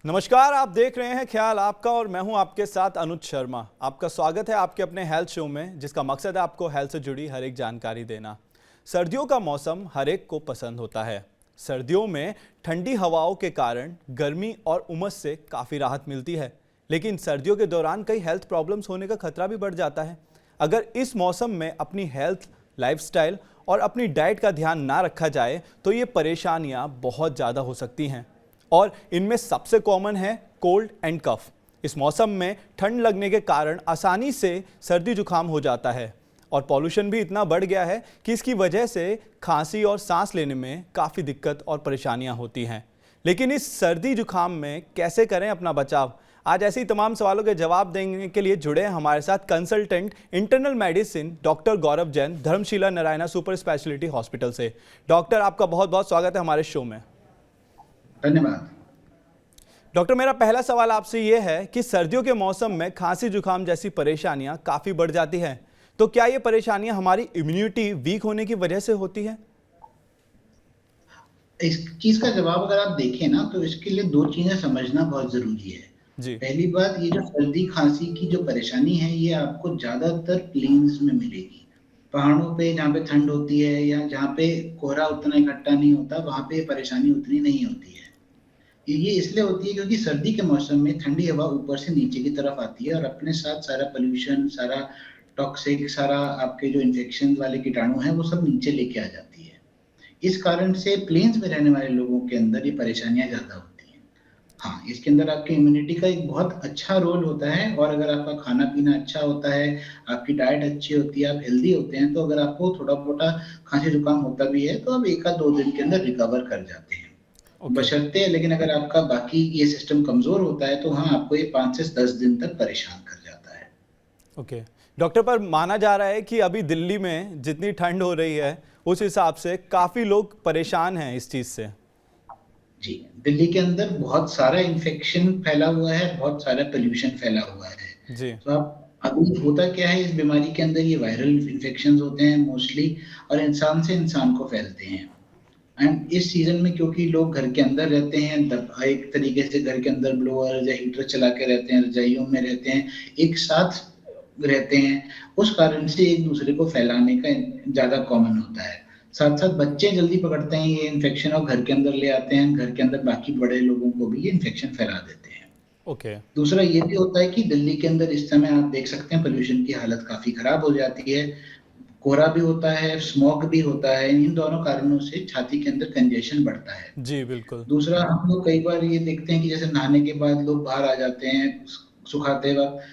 नमस्कार, आप देख रहे हैं ख्याल आपका और मैं हूं आपके साथ अनुज शर्मा। आपका स्वागत है आपके अपने हेल्थ शो में, जिसका मकसद है आपको हेल्थ से जुड़ी हर एक जानकारी देना। सर्दियों का मौसम हर एक को पसंद होता है। सर्दियों में ठंडी हवाओं के कारण गर्मी और उमस से काफ़ी राहत मिलती है, लेकिन सर्दियों के दौरान कई हेल्थ प्रॉब्लम्स होने का खतरा भी बढ़ जाता है। अगर इस मौसम में अपनी हेल्थ, लाइफस्टाइल और अपनी डाइट का ध्यान ना रखा जाए तो ये परेशानियाँ बहुत ज़्यादा हो सकती हैं, और इनमें सबसे कॉमन है कोल्ड एंड कफ। इस मौसम में ठंड लगने के कारण आसानी से सर्दी जुकाम हो जाता है, और पॉल्यूशन भी इतना बढ़ गया है कि इसकी वजह से खांसी और सांस लेने में काफ़ी दिक्कत और परेशानियां होती हैं। लेकिन इस सर्दी जुकाम में कैसे करें अपना बचाव? आज ऐसे ही तमाम सवालों के जवाब देने के लिए जुड़े हैं हमारे साथ consultant internal medicine doctor Gaurav Jain, Dharamshila Narayana super speciality hospital से। डॉक्टर, आपका बहुत बहुत स्वागत है हमारे शो में। धन्यवाद। डॉक्टर, मेरा पहला सवाल आपसे ये है कि सर्दियों के मौसम में खांसी जुकाम जैसी परेशानियां काफ़ी बढ़ जाती हैं, तो क्या ये परेशानियां हमारी इम्यूनिटी वीक होने की वजह से होती है? इस चीज का जवाब अगर आप देखें ना, तो इसके लिए दो चीजें समझना बहुत जरूरी है। जी। पहली बात, ये जो सर्दी खांसी की जो परेशानी है, ये आपको ज्यादातर प्लेन्स में मिलेगी। पहाड़ों पे जहाँ पे ठंड होती है या जहाँ पे कोहरा उतना इकट्ठा नहीं होता, वहां पे परेशानी उतनी नहीं होती है। ये इसलिए होती है क्योंकि सर्दी के मौसम में ठंडी हवा ऊपर से नीचे की तरफ आती है और अपने साथ सारा पोल्यूशन, सारा टॉक्सिक, सारा आपके जो इन्फेक्शन वाले कीटाणु हैं, वो सब नीचे लेके आ जाती है। इस कारण से प्लेन्स में रहने वाले लोगों के अंदर ये परेशानियां ज्यादा होती हैं। हाँ, इसके अंदर आपकी इम्यूनिटी का एक बहुत अच्छा रोल होता है, और अगर आपका खाना पीना अच्छा होता है, आपकी डाइट अच्छी होती है, आप हेल्दी होते हैं, तो अगर आपको थोड़ा मोटा खांसी जुकाम होता भी है, तो आप 1 या 2 दिन के अंदर रिकवर कर जाते हैं। ओके। बशर्ते, लेकिन अगर आपका बाकी ये सिस्टम कमजोर होता है, तो हाँ, आपको ये 5 से 10 दिन तक परेशान कर जाता है। ओके डॉक्टर, पर माना जा रहा है कि अभी दिल्ली में जितनी ठंड हो रही है उस हिसाब से काफ़ी लोग परेशान हैं इस चीज़ से। जी, दिल्ली के अंदर बहुत सारा इन्फेक्शन फैला हुआ है, बहुत सारा पोल्यूशन फैला हुआ है। जी। तो आप अभी होता क्या है, इस बीमारी के अंदर ये वायरल इन्फेक्शंस होते हैं मोस्टली, और इंसान से इंसान को फैलते हैं। एंड इस सीजन में क्योंकि लोग घर के अंदर रहते हैं, एक तरीके से घर के अंदर ब्लोअर या हीटर चला के रहते हैं, रजाइयों में रहते हैं, एक साथ रहते हैं, उस कारण से एक दूसरे को फैलाने का ज्यादा कॉमन होता है। साथ साथ बच्चे जल्दी पकड़ते हैं ये इन्फेक्शन और घर के अंदर ले आते हैं, घर के अंदर बाकी बड़े लोगों को भी ये इन्फेक्शन फैला देते हैं। ओके। दूसरा ये भी होता है कि दिल्ली के अंदर इस समय आप देख सकते हैं पोल्यूशन की हालत काफी खराब हो जाती है। कोहरा भी होता है, स्मॉग भी होता है। इन दोनों कारणों से छाती के अंदर कंजेशन बढ़ता है। जी बिल्कुल। दूसरा, हम लोग कई बार ये देखते हैं कि जैसे नहाने के बाद लोग बाहर आ जाते हैं, सुखाते वक्त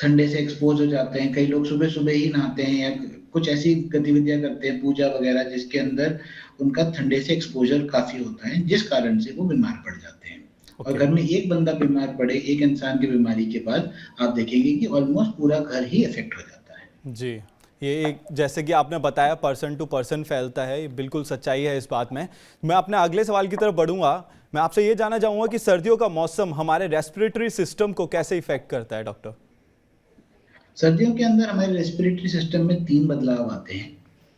ठंडे से एक्सपोज हो जाते हैं। कई लोग सुबह सुबह ही नहाते हैं या कुछ ऐसी गतिविधियां करते हैं, पूजा वगैरह, जिसके अंदर उनका ठंडे से एक्सपोजर काफी होता है, जिस कारण से वो बीमार पड़ जाते हैं। और ओके। घर में एक बंदा बीमार पड़े एक इंसान की बीमारी के बाद, आप देखेंगे कि ऑलमोस्ट पूरा घर ही इफेक्ट हो जाता है। जी, ये एक जैसे कि आपने बताया पर्सन टू पर्सन फैलता है, ये बिल्कुल सच्चाई है इस बात में। मैं अपने अगले सवाल की तरफ बढ़ूंगा। मैं आपसे ये जानना चाहूँगा कि सर्दियों का मौसम हमारे रेस्पिरेटरी सिस्टम को कैसे इफेक्ट करता है डॉक्टर? सर्दियों के अंदर हमारे रेस्पिरेटरी सिस्टम में 3 बदलाव आते हैं।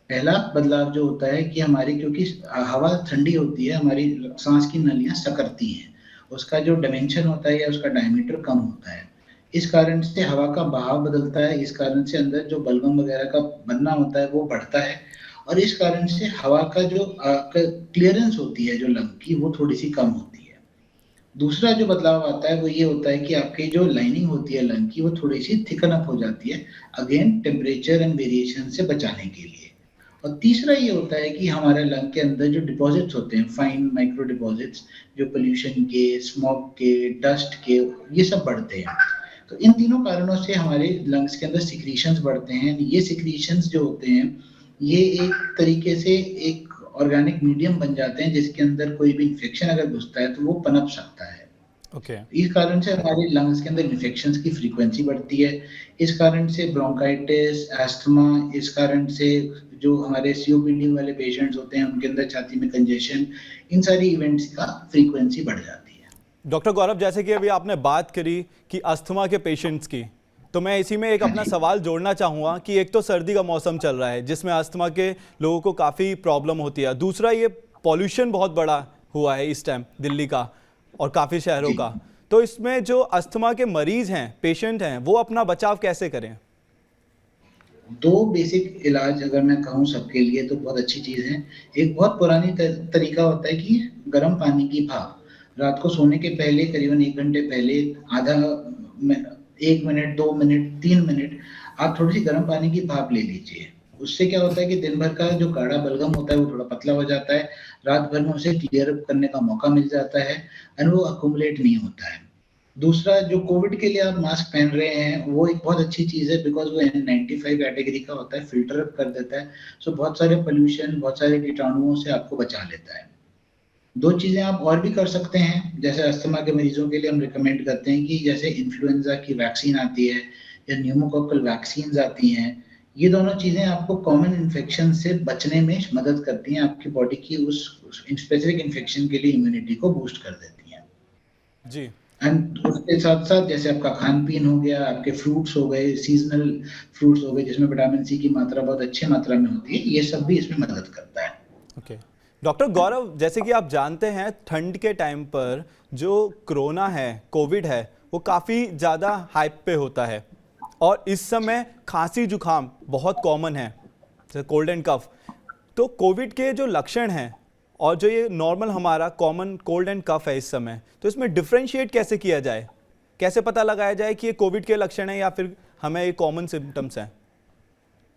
पहला बदलाव जो होता है कि हमारी, क्योंकि हवा ठंडी होती है, हमारी सांस की नलियां सकरती हैं। उसका जो डायमेंशन होता है या उसका डायमीटर कम होता है। इस कारण से हवा का बहाव बदलता है, इस कारण से अंदर जो बलगम वगैरह का बनना होता है वो बढ़ता है, और इस कारण से हवा का जो क्लियरेंस होती है जो लंग की, वो थोड़ी सी कम होती है। दूसरा जो बदलाव आता है वो ये होता है कि आपकी जो लाइनिंग होती है लंग की, वो थोड़ी सी थिकन अप हो जाती है, अगेन टेम्परेचर एंड वेरिएशन से बचाने के लिए। और तीसरा ये होता है कि हमारे लंग के अंदर जो डिपॉजिट्स होते हैं, फाइन माइक्रो डिपॉजिट्स, जो पोल्यूशन के, स्मोक के, डस्ट के, ये सब बढ़ते हैं। तो इन तीनों कारणों से हमारे लंग्स के अंदर सिक्रीशंस बढ़ते हैं। ये सिक्रीशंस जो होते हैं, ये एक तरीके से एक ऑर्गेनिक मीडियम बन जाते हैं, जिसके अंदर कोई भी इंफेक्शन अगर घुसता है तो वो पनप सकता है। ओके। इस कारण से हमारे लंग्स के अंदर इन्फेक्शंस की फ्रीक्वेंसी बढ़ती है। इस कारण से ब्रोंकाइटिस, अस्थमा, इस कारण से जो हमारे सीओपीडी वाले पेशेंट्स होते हैं, उनके अंदर छाती में कंजेशन, इन सारी इवेंट्स का फ्रीक्वेंसी बढ़ जाती है। डॉक्टर गौरव, जैसे कि अभी आपने बात करी कि अस्थमा के पेशेंट्स की, तो मैं इसी में एक हाँ अपना जी। सवाल जोड़ना चाहूँगा कि एक तो सर्दी का मौसम चल रहा है जिसमें अस्थमा के लोगों को काफ़ी प्रॉब्लम होती है, दूसरा ये पॉल्यूशन बहुत बड़ा हुआ है इस टाइम दिल्ली का और काफ़ी शहरों जी। का। तो इसमें जो अस्थमा के मरीज हैं, पेशेंट हैं, वो अपना बचाव कैसे करें? दो बेसिक इलाज अगर मैं कहूँ सबके लिए तो बहुत अच्छी चीज है। एक बहुत पुरानी तरीका होता है कि गर्म पानी की भाप रात को सोने के पहले करीबन 1 घंटे पहले आधा 1 मिनट 2 मिनट 3 मिनट आप थोड़ी सी गर्म पानी की भाप ले लीजिए। उससे क्या होता है कि दिन भर का जो गाढ़ा बलगम होता है वो थोड़ा पतला हो जाता है, रात भर में उसे क्लियर करने का मौका मिल जाता है और वो अकुमुलेट नहीं होता है। दूसरा जो कोविड के लिए आप मास्क पहन रहे हैं वो एक बहुत अच्छी चीज है बिकॉज वो N95 कैटेगरी का होता है, फिल्टर अप कर देता है। सो बहुत सारे पोल्यूशन बहुत सारे कीटाणुओं से आपको बचा लेता है। दो चीजें आप और भी कर सकते हैं, जैसे अस्थमा के मरीजों के लिए हम रिकमेंड करते हैं कि जैसे इन्फ्लुएंजा की वैक्सीन आती है या न्यूमोकोकल वैक्सीन आती हैं, ये दोनों चीजें आपको कॉमन इन्फेक्शन से बचने में मदद करती हैं, आपकी बॉडी की उस स्पेसिफिक इन्फेक्शन के लिए इम्यूनिटी को बूस्ट कर देती हैं। जी। एंड उसके साथ साथ जैसे आपका खान पीन हो गया, आपके फ्रूट्स हो गए, सीजनल फ्रूट्स हो गए जिसमें विटामिन सी की मात्रा बहुत अच्छी मात्रा में होती है, ये सब भी इसमें मदद करता है। ओके। डॉक्टर गौरव, जैसे कि आप जानते हैं ठंड के टाइम पर जो कोरोना है, कोविड है, वो काफ़ी ज़्यादा हाइप पे होता है और इस समय खांसी जुकाम बहुत कॉमन है, जैसे कोल्ड एंड कफ। तो कोविड के जो लक्षण हैं और जो ये नॉर्मल हमारा कॉमन कोल्ड एंड कफ है इस समय, तो इसमें डिफरेंशिएट कैसे किया जाए? कैसे पता लगाया जाए कि ये कोविड के लक्षण हैं या फिर हमें ये कॉमन सिम्टम्स हैं?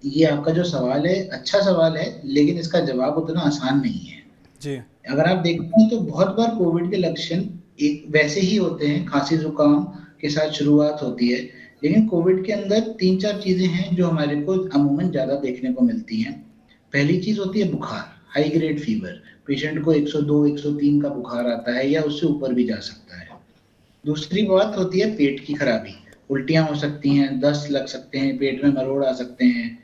ये आपका जो सवाल है अच्छा सवाल है, लेकिन इसका जवाब उतना आसान नहीं है। जी। अगर आप देखते हैं तो बहुत बार कोविड के लक्षण एक वैसे ही होते हैं, खांसी जुकाम के साथ शुरुआत होती है, लेकिन कोविड के अंदर 3-4 चीजें हैं जो हमारे को अमूमन ज्यादा देखने को मिलती हैं। पहली चीज होती है बुखार, हाई ग्रेड फीवर। पेशेंट को 102 103 का बुखार आता है या उससे ऊपर भी जा सकता है। दूसरी बात होती है पेट की खराबी, उल्टियां हो सकती हैं, दस्त लग सकते हैं, पेट में मरोड़ आ सकते हैं।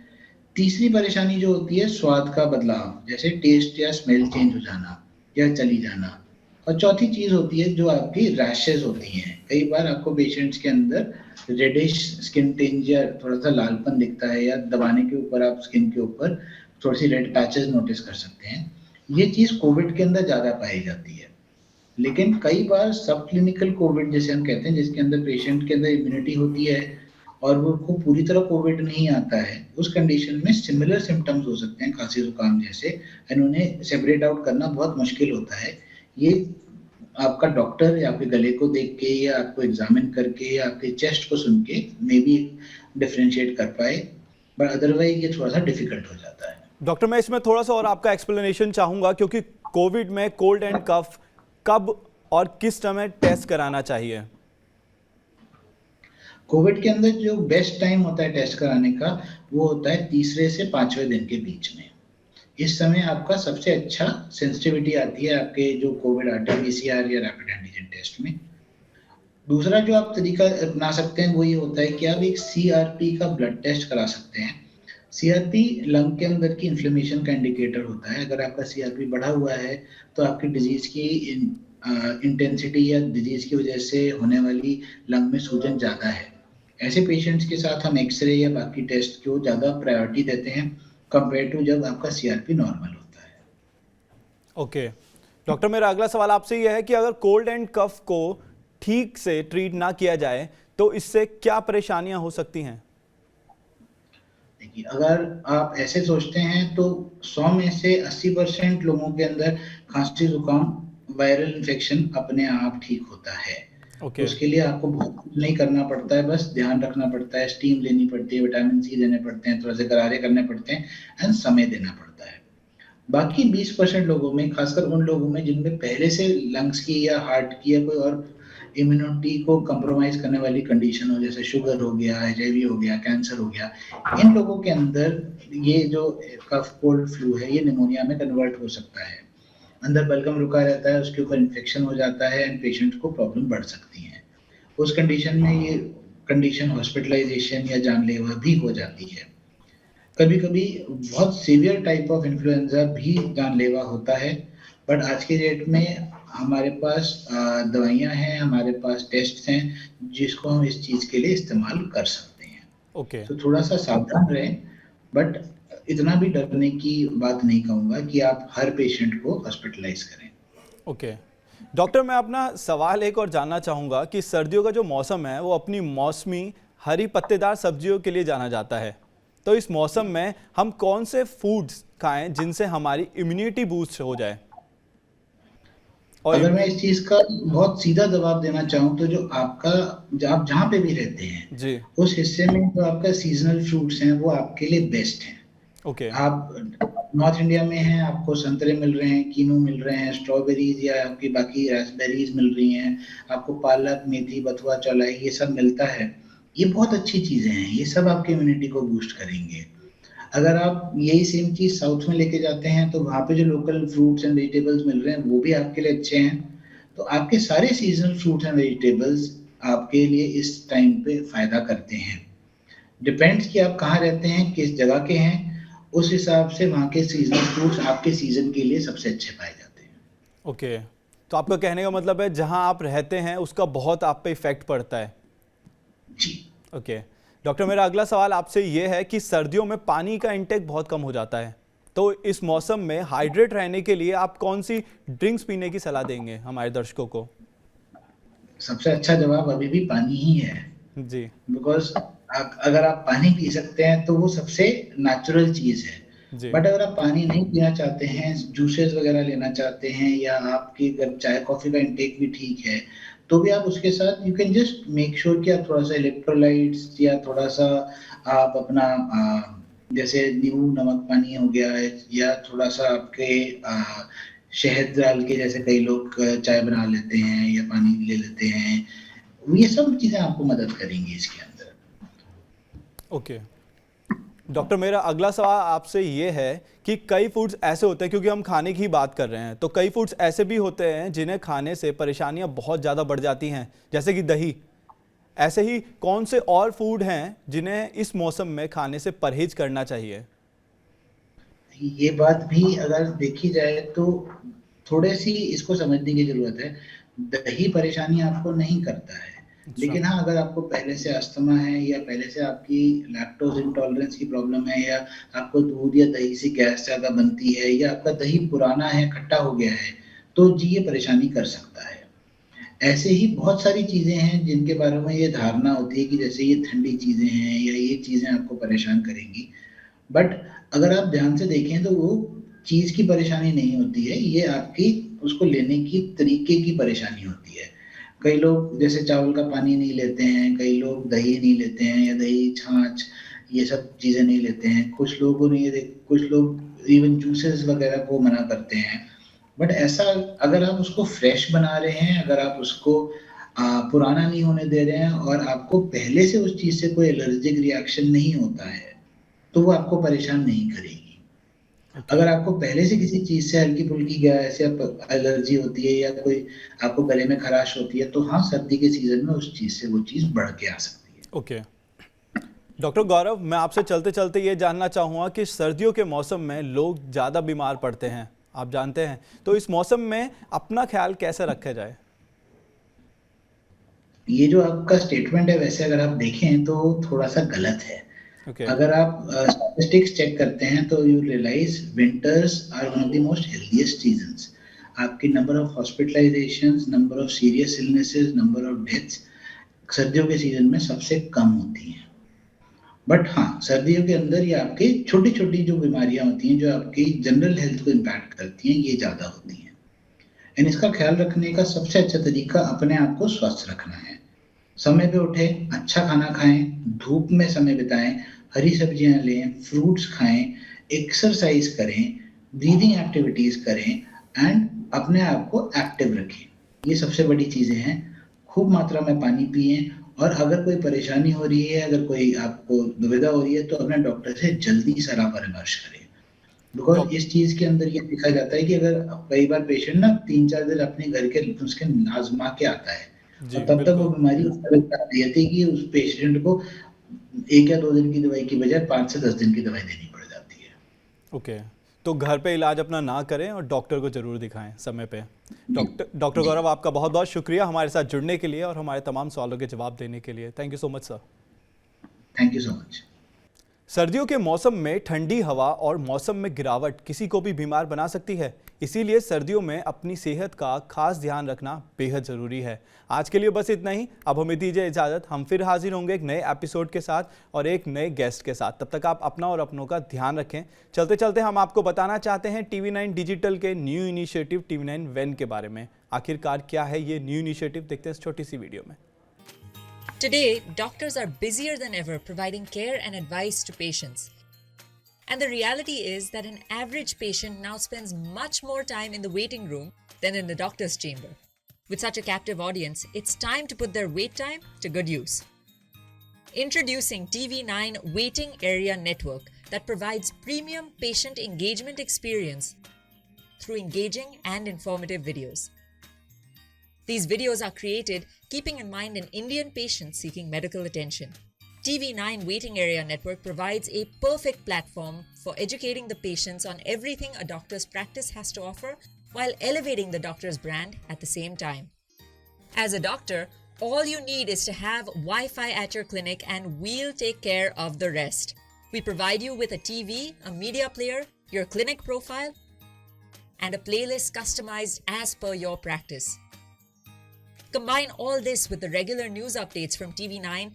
तीसरी परेशानी जो होती है स्वाद का बदलाव, जैसे टेस्ट या स्मेल चेंज हो जाना या चली जाना। और चौथी चीज होती है जो आपकी रैशेज होती हैं। कई बार आपको पेशेंट्स के अंदर रेडिश स्किन टिंज या थोड़ा सा लालपन दिखता है या दबाने के ऊपर आप स्किन के ऊपर थोड़ी सी रेड पैचेस नोटिस कर सकते हैं। ये चीज कोविड के अंदर ज्यादा पाई जाती है। लेकिन कई बार सब क्लिनिकल कोविड जिसे हम कहते हैं, जिसके अंदर पेशेंट के अंदर इम्यूनिटी होती है और वो को पूरी तरह कोविड नहीं आता है, उस कंडीशन में सिमिलर सिम्टम्स हो सकते हैं खांसी जुकाम जैसे, एंड उन्हें सेपरेट आउट करना बहुत मुश्किल होता है। ये आपका डॉक्टर या आपके गले को देख के या आपको एग्जामिन करके या आपके चेस्ट को सुन के मे बी डिफरेंशिएट कर पाए, बट अदरवाइज ये थोड़ा सा डिफिकल्ट हो जाता है। डॉक्टर, मैं इसमें थोड़ा सा और आपका एक्सप्लेनेशन चाहूँगा, क्योंकि कोविड में कोल्ड एंड कफ कब और किस समय टेस्ट कराना चाहिए? कोविड के अंदर जो बेस्ट टाइम होता है टेस्ट कराने का वो होता है तीसरे से 5वें दिन के बीच में। इस समय आपका सबसे अच्छा सेंसिटिविटी आती है आपके जो कोविड RT-PCR या रैपिड एंटीजन टेस्ट में। दूसरा जो आप तरीका अपना सकते हैं वो ये होता है कि आप एक CRP का ब्लड टेस्ट करा सकते हैं। CRP लंग के अंदर की इन्फ्लेमेशन का इंडिकेटर होता है। अगर आपका CRP बढ़ा हुआ है तो आपकी डिजीज की इंटेंसिटी या डिजीज की वजह से होने वाली लंग में सूजन ज्यादा है। ऐसे पेशेंट्स के साथ हम एक्सरे या बाकी टेस्ट को ज्यादा प्रायोरिटी देते हैं कंपेयर टू जब आपका CRP नॉर्मल होता है। ओके। डॉक्टर, मेरा अगला सवाल आपसे यह है कि अगर कोल्ड एंड कफ को ठीक से ट्रीट ना किया जाए तो इससे क्या परेशानियां हो सकती हैं? देखिए, अगर आप ऐसे सोचते हैं तो 100 में से 80% लोगों के अंदर खांसी जुकाम वायरल इन्फेक्शन अपने आप ठीक होता है। ओके। उसके लिए आपको बहुत कुछ नहीं करना पड़ता है, बस ध्यान रखना पड़ता है, स्टीम लेनी पड़ती है, विटामिन सी देने पड़ते हैं, थोड़ा से गरारे करने पड़ते हैं एंड समय देना पड़ता है। बाकी 20% लोगों में, खासकर उन लोगों में जिनमें पहले से लंग्स की या हार्ट की या कोई और इम्यूनिटी को कंप्रोमाइज करने वाली कंडीशन हो, जैसे शुगर हो गया, HIV हो गया, कैंसर हो गया, इन लोगों के अंदर ये जो कफ कोल्ड फ्लू है ये निमोनिया में कन्वर्ट हो सकता है। अंदर बलगम रुका रहता है, उसके ऊपर इन्फेक्शन हो जाता है एंड पेशेंट को प्रॉब्लम बढ़ सकती है। उस कंडीशन में ये कंडीशन हॉस्पिटलाइजेशन या जानलेवा भी हो जाती है। कभी कभी बहुत सीवियर टाइप ऑफ इन्फ्लुएंजा भी जानलेवा होता है, बट आज के डेट में हमारे पास दवाइयाँ हैं, हमारे पास टेस्ट हैं जिसको हम इस चीज के लिए इस्तेमाल कर सकते हैं। ओके। तो थोड़ा सा सावधान रहें, बट इतना भी डरने की बात नहीं कहूंगा कि आप हर पेशेंट को हॉस्पिटलाइज करें। ओके। डॉक्टर, मैं अपना सवाल एक और जानना चाहूँगा कि सर्दियों का जो मौसम है वो अपनी मौसमी हरी पत्तेदार सब्जियों के लिए जाना जाता है। तो इस मौसम में हम कौन से फूड्स खाएं जिनसे हमारी इम्यूनिटी बूस्ट हो जाए? और अगर मैं इस चीज़ का बहुत सीधा जवाब देना चाहूँ तो जो आपका आप जहाँ पे भी रहते हैं, जी। उस हिस्से में जो आपका सीज़नल फ्रूट्स हैं, वो आपके लिए बेस्ट हैं। ओके। आप नॉर्थ इंडिया में हैं, आपको संतरे मिल रहे हैं, कीनू मिल रहे हैं, स्ट्रॉबेरीज़ या आपकी बाकी रास्पबेरीज़ मिल रही हैं, आपको पालक, मेथी, बथुआ, चौलाई ये सब मिलता है। ये बहुत अच्छी चीज़ें हैं, ये सब आपकी इम्यूनिटी को बूस्ट करेंगे। अगर आप यही सेम चीज़ साउथ में लेके जाते हैं, तो वहाँ पे जो लोकल फ्रूट्स एंड वेजिटेबल्स मिल रहे हैं, वो भी आपके लिए अच्छे हैं। तो आपके सारे सीज़नल फ्रूट्स एंड वेजिटेबल्स आपके लिए इस टाइम पे फ़ायदा करते हैं। डिपेंड्स कि आप कहाँ रहते हैं, किस जगह के हैं, उस हिसाब से वहाँ के सीज़नल फ्रूट्स आपके सीज़न के लिए सबसे अच्छे पाए जाते हैं। ओके, तो आपका कहने का मतलब है जहाँ आप रहते हैं उसका बहुत आप पे इफेक्ट पड़ता है। जी। ओके। डॉक्टर, मेरा अगला सवाल आपसे ये है कि सर्दियों में पानी का इंटेक बहुत कम हो जाता है, तो इस मौसम में हाइड्रेट रहने के लिए आप कौन सी ड्रिंक्स पीने की सलाह देंगे हमारे दर्शकों को? सबसे अच्छा जवाब अभी भी पानी ही है। जी। बिकॉज़ अगर आप पानी पी सकते हैं, तो वो सबसे नेचुरल चीज़ है। जी। बट अगर आप पानी नहीं पीना चाहते हैं, जूसेस वगैरह लेना चाहते हैं या आपकी अगर चाय-कॉफ़ी का इंटेक भी ठीक है, तो भी आप उसके साथ you can just make sure कि आप थोड़ा-सा इलेक्ट्रोलाइट्स या थोड़ा-सा आप अपना जैसे नींबू नमक पानी हो गया है या थोड़ा-सा आपके शहद डाल के जैसे कई लोग चाय बना लेते हैं या पानी ले लेते हैं। ये सब चीज़ें आपको मदद करेंगी इसके अंदर। ओके। डॉक्टर, मेरा अगला सवाल आपसे ये है कि कई फूड्स ऐसे होते हैं, क्योंकि हम खाने की ही बात कर रहे हैं, तो कई फूड्स ऐसे भी होते हैं जिन्हें खाने से परेशानियां बहुत ज़्यादा बढ़ जाती हैं, जैसे कि दही। ऐसे ही कौन से और फूड हैं जिन्हें इस मौसम में खाने से परहेज करना चाहिए? ये बात भी अगर देखी जाए तो थोड़ी-सी इसको समझने की ज़रूरत है। दही परेशानी आपको नहीं करता है। अच्छा। लेकिन हाँ, अगर आपको पहले से अस्थमा है या पहले से आपकी लैक्टोज़ इंटॉलरेंस की प्रॉब्लम है या आपको दूध या दही से गैस ज़्यादा बनती है या आपका दही पुराना है, खट्टा हो गया है, तो जी ये परेशानी कर सकता है। ऐसे ही बहुत सारी चीज़ें हैं जिनके बारे में ये धारणा होती है कि जैसे ये ठंडी चीज़ें हैं या ये चीज़ें आपको परेशान करेंगी। बट अगर आप ध्यान से देखें तो वो चीज़ की परेशानी नहीं होती है, ये आपकी उसको लेने की तरीके की परेशानी होती है। कई लोग जैसे चावल का पानी नहीं लेते हैं, कई लोग दही नहीं लेते हैं या दही, छाछ ये सब चीज़ें नहीं लेते हैं। कुछ लोग इवन जूसेस वगैरह को मना करते हैं। बट ऐसा अगर आप उसको फ्रेश बना रहे हैं, अगर आप उसको पुराना नहीं होने दे रहे हैं और आपको पहले से उस चीज़ से कोई एलर्जिक रिएक्शन नहीं होता है, तो वो आपको परेशान नहीं करेगी। ओके। अगर आपको पहले से किसी चीज़ से हल्की-फुल्की गैस या प एलर्जी होती है या कोई आपको गले में खराश होती है, तो हाँ, सर्दी के सीज़न में उस चीज़ से वो चीज़ बढ़ के आ सकती है। ओके। डॉक्टर गौरव, मैं आपसे चलते चलते ये जानना चाहूँगा कि सर्दियों के मौसम में लोग ज़्यादा बीमार पड़ते हैं, आप जानते हैं, तो इस मौसम में अपना ख्याल कैसे रखा जाए? ये जो आपका स्टेटमेंट है वैसे अगर आप देखें तो थोड़ा-सा गलत है। ओके। अगर आप स्टैटिस्टिक्स चेक करते हैं तो you realise winters are one of the most healthiest seasons. आपकी number of hospitalisations, number of serious illnesses, number of deaths सर्दियों के सीज़न में सबसे कम होती हैं। बट हाँ, सर्दियों के अंदर ये आपकी छोटी-छोटी जो बीमारियाँ होती हैं, जो आपकी जनरल हेल्थ को इम्पैक्ट करती हैं, ये ज़्यादा होती हैं। एंड इसका ख़्याल रखने का सबसे अच्छा तरीका अपने आप को स्वस्थ रखना है। समय पे उठें, अच्छा खाना खाएँ, धूप में समय बिताएँ, हरी सब्जियाँ लें, फ्रूट्स खाएँ, एक्सरसाइज़ करें, ब्रीथिंग एक्टिविटीज़ करें एंड अपने आप को एक्टिव रखें। ये सबसे बड़ी चीज़ें हैं। खूब मात्रा में पानी पिएँ और अगर कोई परेशानी हो रही है, अगर कोई आपको दुविधा हो रही है, तो अपने डॉक्टर से जल्दी सलाह-परामर्श करें। बिकॉज़ डॉक इस चीज़ के अंदर ये देखा जाता है कि अगर कई बार पेशेंट ना 3-4 दिन अपने घर के नुस्खे आज़मा के आता है जी, और तब तक वो बिल्कुल। बीमारी उस लेवल पे आ जाती है कि उस पेशेंट को 1 या 2 दिन की दवाई की बजाय 5 से 10 दिन की दवाई देनी पड़ जाती है। ओके, तो घर पे इलाज अपना ना करें और डॉक्टर को ज़रूर दिखाएं समय पे। जी, डॉक्टर जी। गौरव, आपका बहुत बहुत शुक्रिया हमारे साथ जुड़ने के लिए और हमारे तमाम सवालों के जवाब देने के लिए। Thank you so much sir. Thank you so much. सर्दियों के मौसम में ठंडी हवा और मौसम में गिरावट किसी को भी बीमार बना सकती है। इसीलिए सर्दियों में अपनी सेहत का खास ध्यान रखना बेहद ज़रूरी है। आज के लिए बस इतना ही। अब हमें दीजिए इजाज़त। हम फिर हाजिर होंगे एक नए एपिसोड के साथ और एक नए गेस्ट के साथ। तब तक आप अपना और अपनों का ध्यान रखें। चलते चलते हम आपको बताना चाहते हैं TV9 डिजिटल के न्यू इनिशिएटिव TV9 वेन के बारे में। आखिरकार क्या है ये न्यू इनिशिएटिव, देखते हैं इस छोटी सी वीडियो में। Today, doctors are busier than ever providing care and advice to patients. And the reality is that an average patient now spends much more time in the waiting room than in the doctor's chamber. With such a captive audience, it's time to put their wait time to good use. Introducing TV9 Waiting Area Network that provides premium patient engagement experience through engaging and informative videos. These videos are created keeping in mind an Indian patient seeking medical attention. TV9 Waiting Area Network provides a perfect platform for educating the patients on everything a doctor's practice has to offer while elevating the doctor's brand at the same time. As a doctor, all you need is to have Wi-Fi at your clinic and we'll take care of the rest. We provide you with a TV, a media player, your clinic profile, and a playlist customized as per your practice. Combine all this with the regular news updates from TV9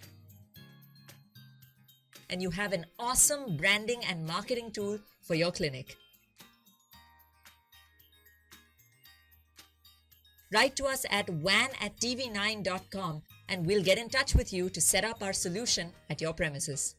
and you have an awesome branding and marketing tool for your clinic. Write to us at van@tv9.com and we'll get in touch with you to set up our solution at your premises.